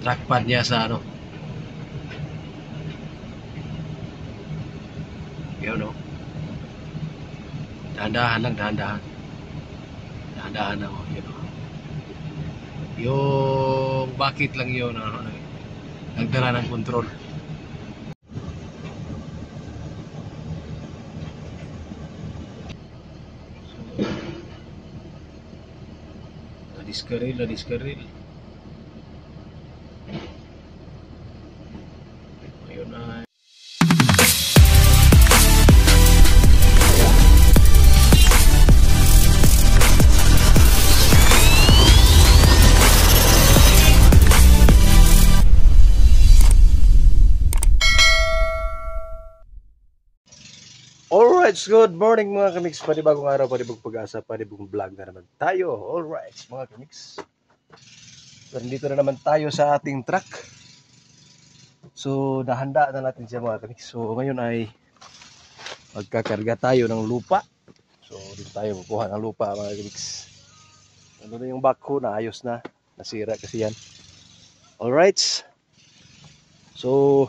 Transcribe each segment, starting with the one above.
trackpad niya sa ano. Yun no. Dahan-dahan lang, dahan-dahan. Dahan-dahan lang, yun no. Yung bakit lang yun, ano, nagdala ng control. Ladiskaril. Ayun na. Alright, good morning mga kamix. Panibagong araw, panibagong pag-asa, panibagong vlog na naman tayo. Alright mga kamix. Nandito na naman tayo sa ating truck. So, nahanda na natin siya mga kamix. So, ngayon ay magkakarga tayo ng lupa. So, dito tayo kukuha ng lupa mga kamix. Ano na yung backhoe na ayos na. Nasira kasi yan. Alright. So,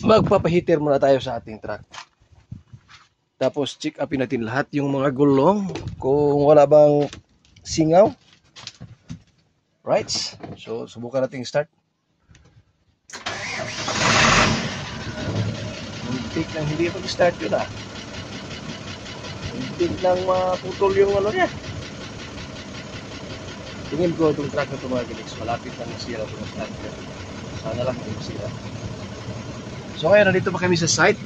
magpapahitir muna tayo sa ating truck. Tapos check upin natin lahat yung mga gulong kung wala bang singaw. Right? So subukan natin start. Muntik lang hindi mag-start yun ah. Muntik lang maputol yung ano niya. Tingin ko itong truck na ito mga gilis. Malapit lang masira itong start. Sana lang hindi masira. So ngayon nandito pa kami sa site.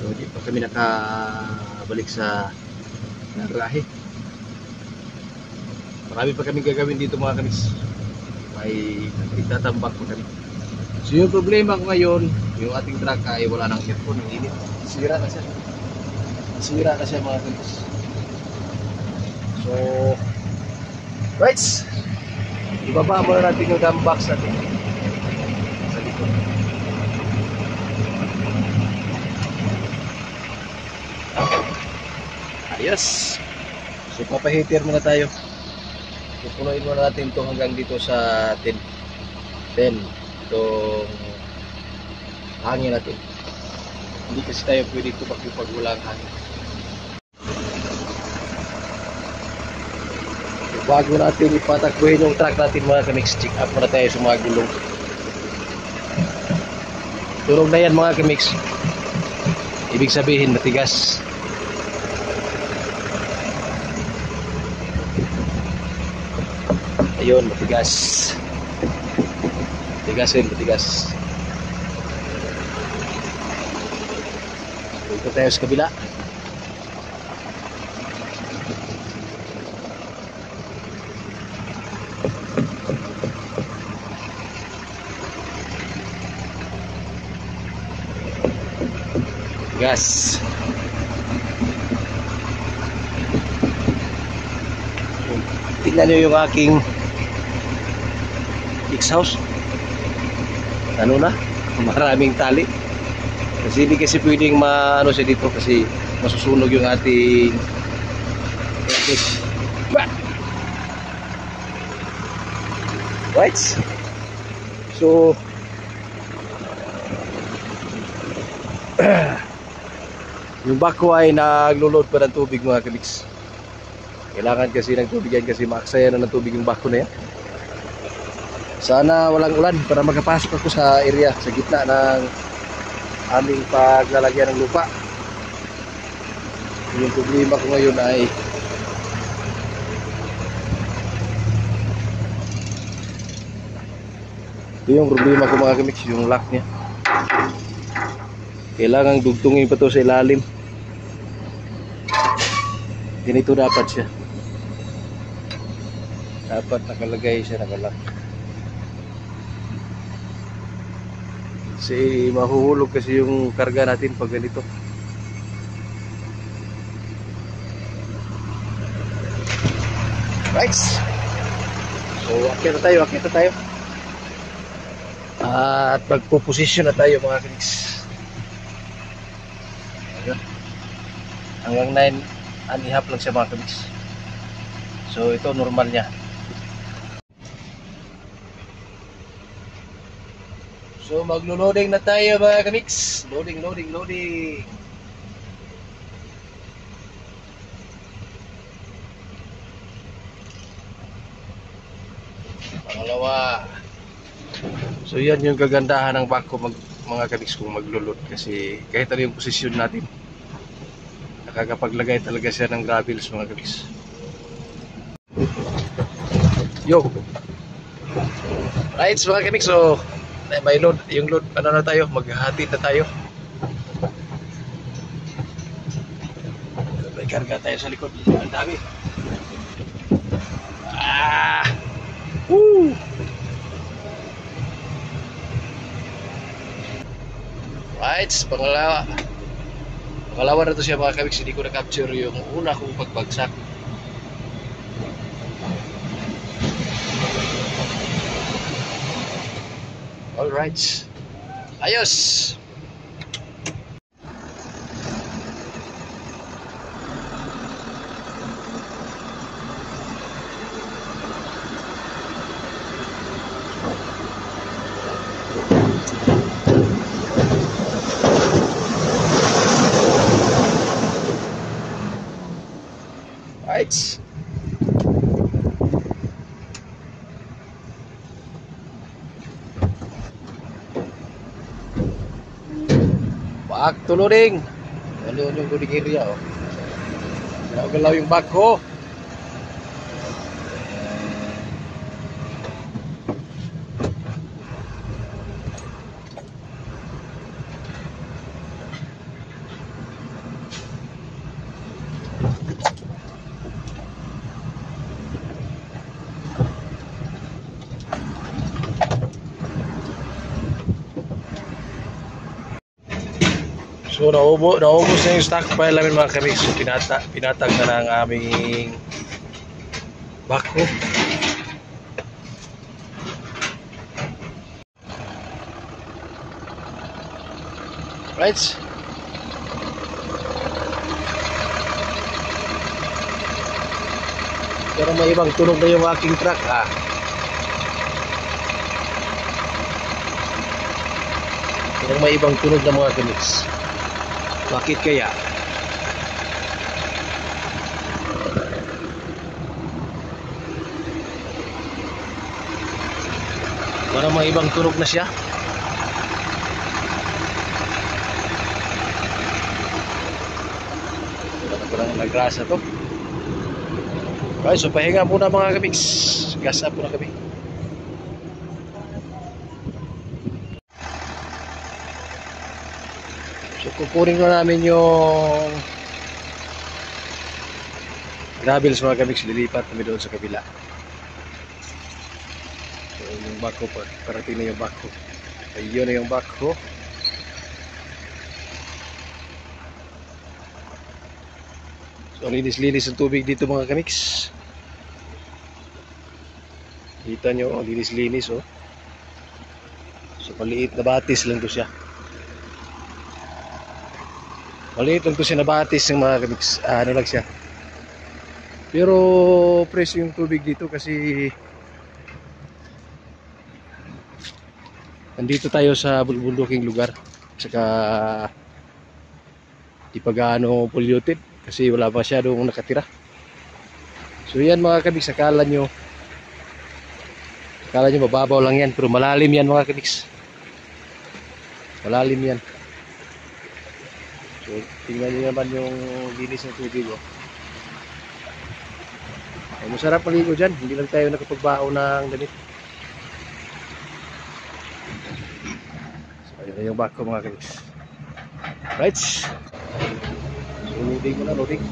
So di pa kami nakabalik sa garahe. Marami pa kami gagawin dito mga kamis. May itatambak pa kami. So yung problema ko ngayon, yung ating truck ay wala nang aircon, ang init. Sira na siya mga kamis. So right, ibaba muna natin yung dump box natin sa likod. Ayos. So papahitir muna tayo. Pupunuin muna natin ito hanggang dito sa 10 itong hangin natin. Hindi kasi tayo pwede ito pag walang hangin. So, bago natin ipatakbuhin yung truck natin mga kamix, check up muna tayo sa mga gulong. Turog na yan mga kamix. Ibig sabihin matigas. Ayun, matigas. Matigas. Dito tayo sa kabila. Gas. Tingnan nyo yung aking X-house. Ano na? Maraming tali. Kasi hindi kasi pwedeng maano siya dito kasi masusunog yung ating right? So yung backhoe ay naglo-load pa ng tubig mga kamix. Kailangan kasi ng tubig yan kasi maaksaya na ng tubig yung backhoe na yan. Sana walang ulan para makapasok ako sa area, sa gitna ng aming paglalagyan ng lupa. Yung problema ko ngayon ay ito yung problema ko mga kamix, yung lock niya. Kailangan dugtungin pa to sa ilalim. Ganito dapat siya. Dapat nakalagay siya, nakalock. Kasi mahuhulog kasi yung karga natin pag ganito. Right. So akit na tayo. At magpo-position na tayo mga kaniks. Hanggang 9.5 lang siya mga kaniks. So ito normal niya. So maglo-loading na tayo mga kamix. Loading, loading, loading. Pangalawa. So yan yung kagandahan ng backhoe mga kamix kung maglo-load, kasi kahit ano yung posisyon natin, nakakapaglagay talaga siya ng gravels mga kamix. Yo. Right mga kamix, so may load, yung load, ano na tayo, maghahatid na tayo. May karga tayo sa likod, ang dami. Woo! Right, pangalawa na to siya mga kamix. Hindi ko na-capture yung una kong pagbagsak. Alright, ayos. Right. Back to loading. Ano yung loading area, oh. Galaw yung backhoe. So naubos na yung stockpile namin mga kamix. So pinatag na ng aming backhoe. Right. Pero may ibang tunog na yung aking truck, Pero may ibang tunog na mga kamix. Bakit kaya? Parang may ibang tunog na siya. Parang nagrasa to. Okay, so pahinga muna mga kamix. Gas up muna kami. So kukunin na namin yung gravels mga kamix, lilipat kami doon sa kabila. So yung backhoe, parating na yung backhoe. Ayun na yung backhoe. So linis-linis ang tubig dito mga kamix. Kita nyo, linis-linis, oh. So paliit na batis lang to siya. Maliit lang ito siya na batis ng mga kamix. Ano lang siya. Pero fresh yung tubig dito kasi nandito tayo sa bulbuking lugar. Saka di pa gaano polluted kasi wala masyadong nakatira. So yan mga kamix, akala nyo mababaw lang yan, pero malalim yan mga kamix. Malalim yan. So, tingnan nyo naman yung linis ng tubig, oh. Ay, masarap maligo dyan. Hindi lang tayo nakapagbao ng damit. So, ayun na yung backhoe mga kamix. Right. So, loading muna, loading.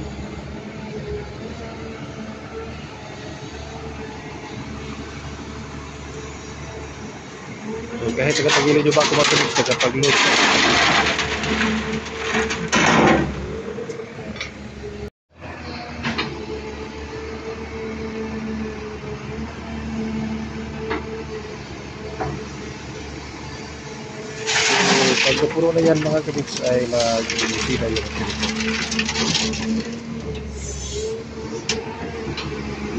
So, kahit nagpagilid yung backhoe mga kamix, nagpag-load. Pag puro na yan mga kamix ay mag-busina yun.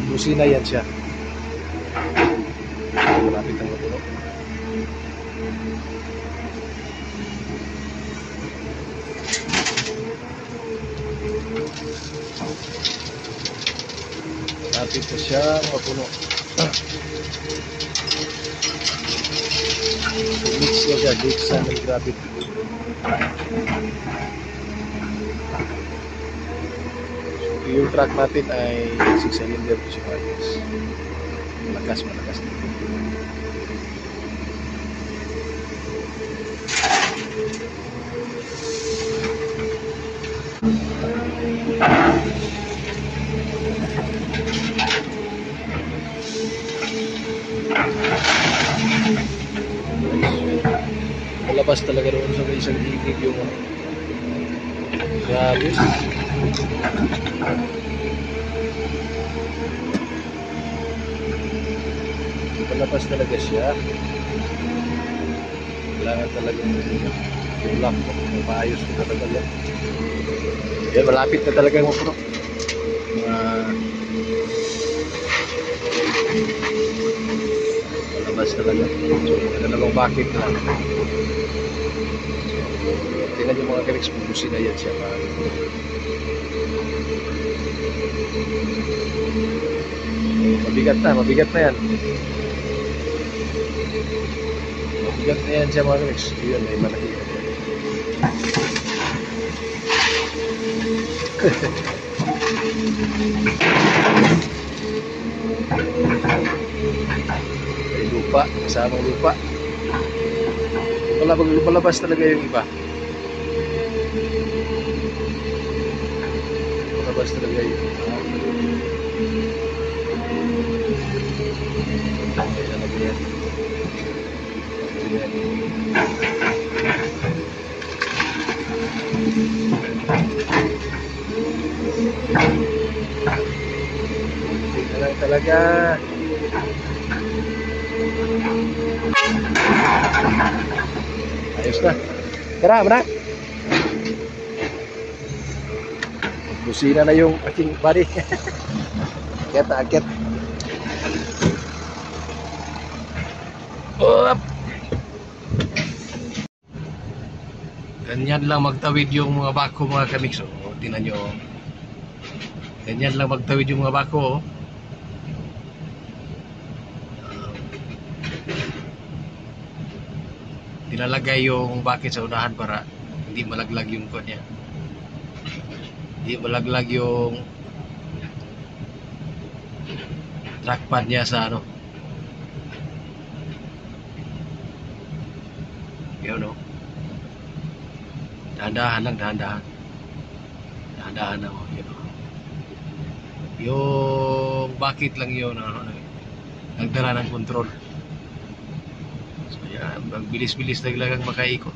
Busina yan siya. Malapit ang matulog. Lapit na siya mapuno. Mix na siya dito sa gravity. So, yung truck natin ay 6-cylinder to siya guys. Malakas. Malabas talaga doon sa isang gigig yung grabe. Malabas talaga siya. Kailangan talaga yung lock mo, maayos mo talaga yan. Yan, malapit na talaga mo bro. Malabas talaga. So, dalawang bucket na lang. Tingnan yung mga kaliks, pupusin na yan siya. Mabigat na yan. Mabigat na yan siya mga kaliks. Yun, may malaki. May lupa, kasamang lupa. Palabas talaga yung iba. Palabas talaga yung iba. Tingnan talaga. Ayos na. Tara, mana? Busina na yung aking body. Akyat. Up. Ganyan lang magtawid yung mga bako mga kamiks. Tingnan nyo. Ganyan lang magtawid yung mga bako. Nilalagay yung bucket sa unahan para hindi malaglag yung kanya. Hindi malaglag yung track pad niya sa ano. Yun no. Dahan-dahan lang, dahan-dahan. Dahan-dahan lang, yun no. Yung bucket lang yun, nagdala ng control. Magbilis-bilis naglagang makaikot.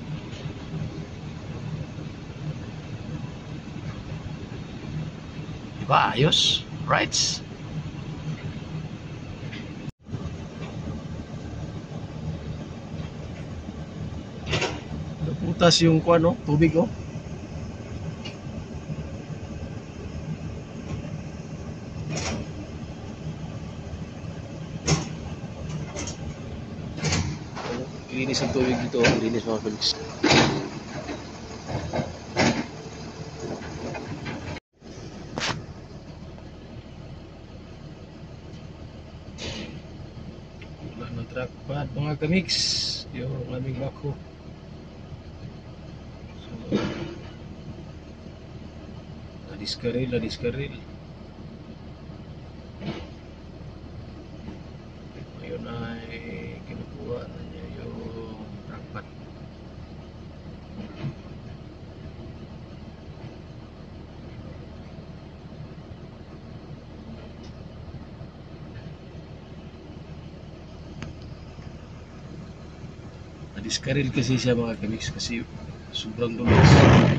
Diba? Ayos? Right? Naputas yung kuano, tubig oh. Linis ang tubig dito, linis mga Felix. Wala ng track pad mga kamix, yung aming bako. So, ladiskaril. Ngayon ay kinukuha na niya yung trackpad. Nadiskaril kasi siya mga kamix kasi sobrang dulas.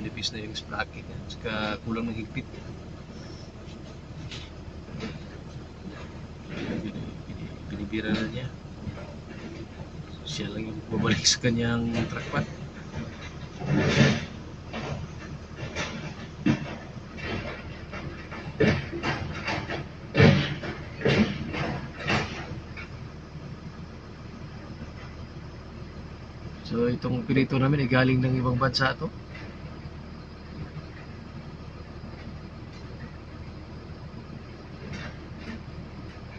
Nipis na yung sprocket niya. Saka kulang ng higpit. Binibira na niya. Siya lang yung babalik sa kanyang trackpad. So So itong pirito namin ay galing ng ibang bansa to.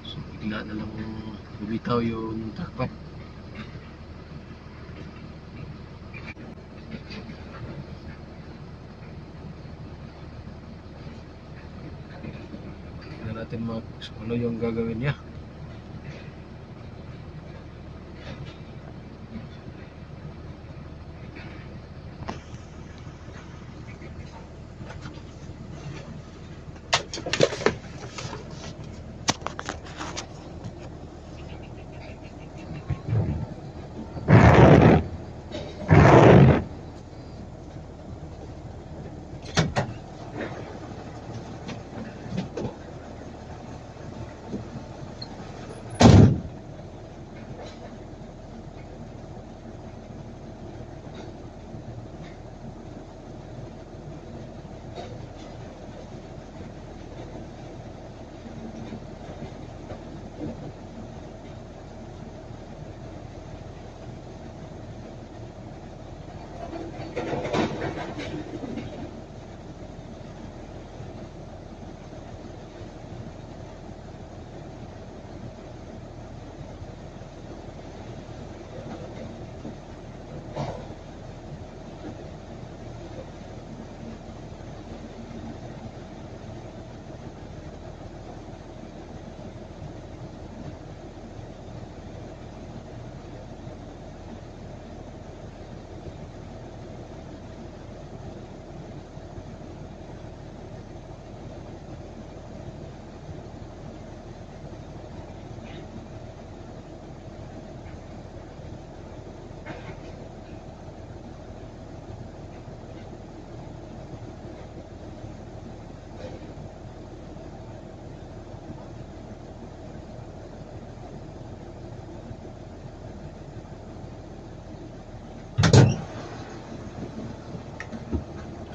So bigla na lang bumitaw yung trackpad. Tingnan natin ano yung gagawin niya.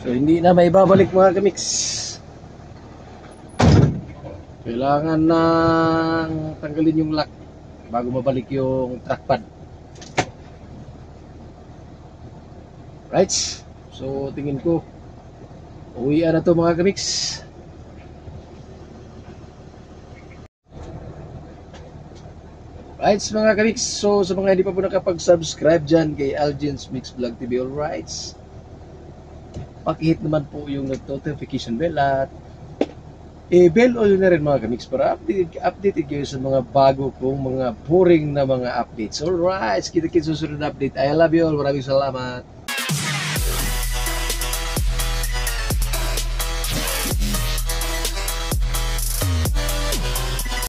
So hindi na may babalik mga kamix. Kailangan nang tanggalin yung lock bago mabalik yung trackpad. Right? So tingin ko uwian na to mga kamix. Right mga kamix. So sa mga hindi pa po nakapag-subscribe dyan kay Algin's Mix Vlog TV, alright, pakihit naman po yung notification bell at i-bell all na rin mga kamix para updated kayo sa mga bago kong mga boring na mga updates. Alright, kita-kits susunod na update. I love you all. Maraming salamat.